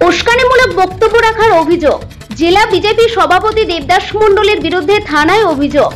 উস্কানিমূলক বক্তব্য রাখার অভিযোগ। জেলা বিজেপি সভাপতি দেবদাস মণ্ডলের বিরুদ্ধে থানায় অভিযোগ।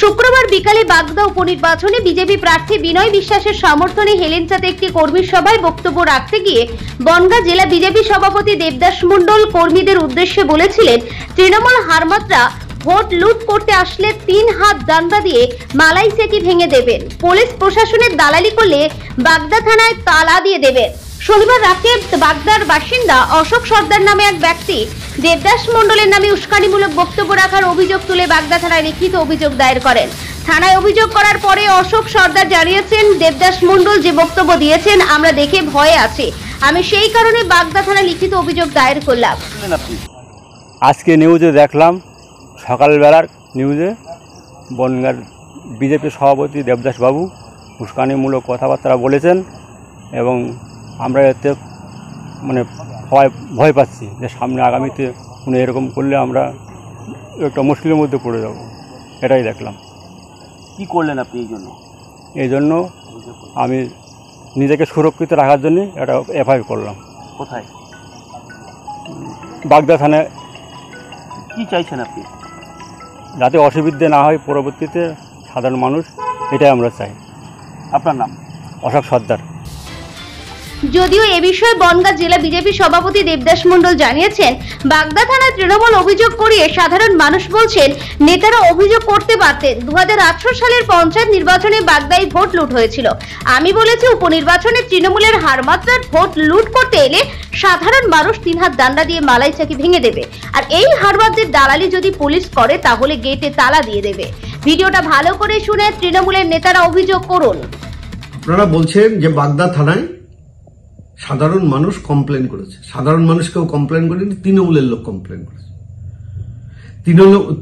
শুক্রবার বিকালে বাগদা উপনির্বাচনে বিজেপি প্রার্থী বিনয় বিশ্বাসের সমর্থনে হেলেঞ্চাতে একটি কর্মী সভায় বক্তব্য রাখতে গিয়ে বনগাঁ জেলা বিজেপি সভাপতি দেবদাস মণ্ডল কর্মীদের উদ্দেশ্যে বলেছিলেন, তৃণমূল হারমাত্রা ভোট লুট করতে আসলে 3 হাত ডান্ডা দিয়ে মালাই চেকি ভেঙে দেবেন। পুলিশ প্রশাসনের দালালি করলে বাগদা থানায় তালা দিয়ে দেবেন। শনিবার রাতে বাগদার বাসিন্দা অশোক সর্দার নামে এক ব্যক্তি দেবদাস মণ্ডলের নামে উস্কানিমূলক বক্তব্য রাখার অভিযোগ তুলে বাগদা থানায় লিখিত অভিযোগ দায়ের করেন। থানায় অভিযোগ করার পরে অশোক সর্দার জানিয়েছেন, দেবদাস মণ্ডল যে বক্তব্য দিয়েছেন আমরা দেখে ভয়ে আছি, আমি সেই কারণে বাগদা থানায় লিখিত অভিযোগ দায়ের করলাম। আজকে নিউজে দেখলাম, সকালবেলার নিউজে বনগাঁর বিজেপি সভাপতি দেবদাস বাবু উস্কানিমূলক কথাবার্তা বলেছেন এবং আমরা এতে ভয় পাচ্ছি যে সামনে আগামীতে উনি এরকম করলে আমরা একটা মুশকিলের মধ্যে পড়ে যাব। এটাই দেখলাম। কি করলেন আপনি এই জন্য? আমি নিজেকে সুরক্ষিত রাখার জন্য এটা এফআইআর করলাম। কোথায়? বাগদা থানায়। কি চাইছেন আপনি? যাতে অসুবিধে না হয় পরবর্তীতে সাধারণ মানুষ, এটাই আমরা চাই। আপনার নাম? অশোক সর্দার। যদিও এ বিষয়ে বনগাঁ জেলা বিজেপি সভাপতি দেবদাস মণ্ডল জানিয়েছেন, বাগদা থানায় তৃণমূল অভিযোগ করিয়ে সাধারণ মানুষ বলছেন নেতারা অভিযোগ করতে পারতেন। 2018 সালের পঞ্চায়েত নির্বাচনে বাগদায় ভোট লুট হয়েছিল। আমি বলেছি উপনির্বাচনে তৃণমূলের হারমাত্রার ভোট লুট করতে এলে সাধারণ মানুষ 3 হাত ডান্ডা দিয়ে মালাই চাকি ভেঙে দেবে, আর এই হারমাত্রের দালালি যদি পুলিশ করে তাহলে গেটে তালা দিয়ে দেবে। ভিডিওটা ভালো করে শুনে তৃণমূলের নেতারা অভিযোগ করুন। আপনারা বলছেন যে বাগদা থানায় সাধারণ মানুষ কমপ্লেন করেছে। সাধারণ মানুষ কেউ কমপ্লেন করেনি, তৃণমূলের লোক কমপ্লেন করেছে।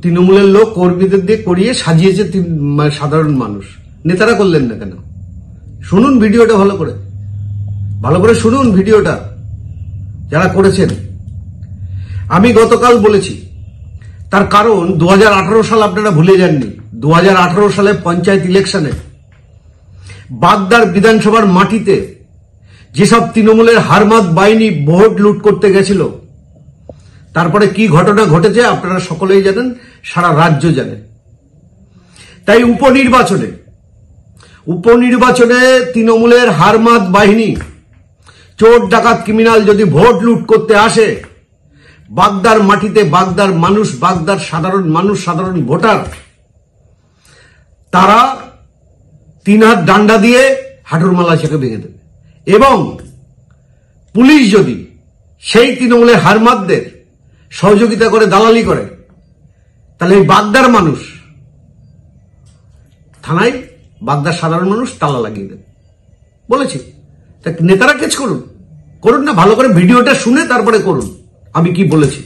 তৃণমূলের লোক কর্মীদের দিয়ে করিয়ে সাজিয়েছে সাধারণ মানুষ। নেতারা করলেন না কেন? শুনুন ভিডিওটা ভালো করে শুনুন ভিডিওটা যারা করেছেন। আমি গতকাল বলেছি, তার কারণ 2018 সাল আপনারা ভুলে যাননি। 2018 সালে পঞ্চায়েত ইলেকশনে বাগদার বিধানসভার মাটিতে যেসব তৃণমূলের হারমাত বাহিনী ভোট লুট করতে গেছিল, তারপরে কি ঘটনা ঘটেছে আপনারা সকলেই জানেন, সারা রাজ্য জানে। তাই উপনির্বাচনে তৃণমূলের হারমাত বাহিনী, চোর ডাকাত ক্রিমিনাল যদি ভোট লুট করতে আসে বাগদার মাটিতে, বাগদার মানুষ, বাগদার সাধারণ মানুষ, সাধারণ ভোটার, তারা 3 হাত ডান্ডা দিয়ে হাঁটুর মালা চেকে ভেঙে দেবে। এবং পুলিশ যদি সেই তৃণমূলের হারমাতদের সহযোগিতা করে, দালালি করে, তাহলে এই বাগদার মানুষ থানায়, বাগদার সাধারণ মানুষ তালা লাগিয়ে দেবে বলেছি। নেতারা কেস করুন না, ভালো করে ভিডিওটা শুনে তারপরে করুন আমি কি বলেছি।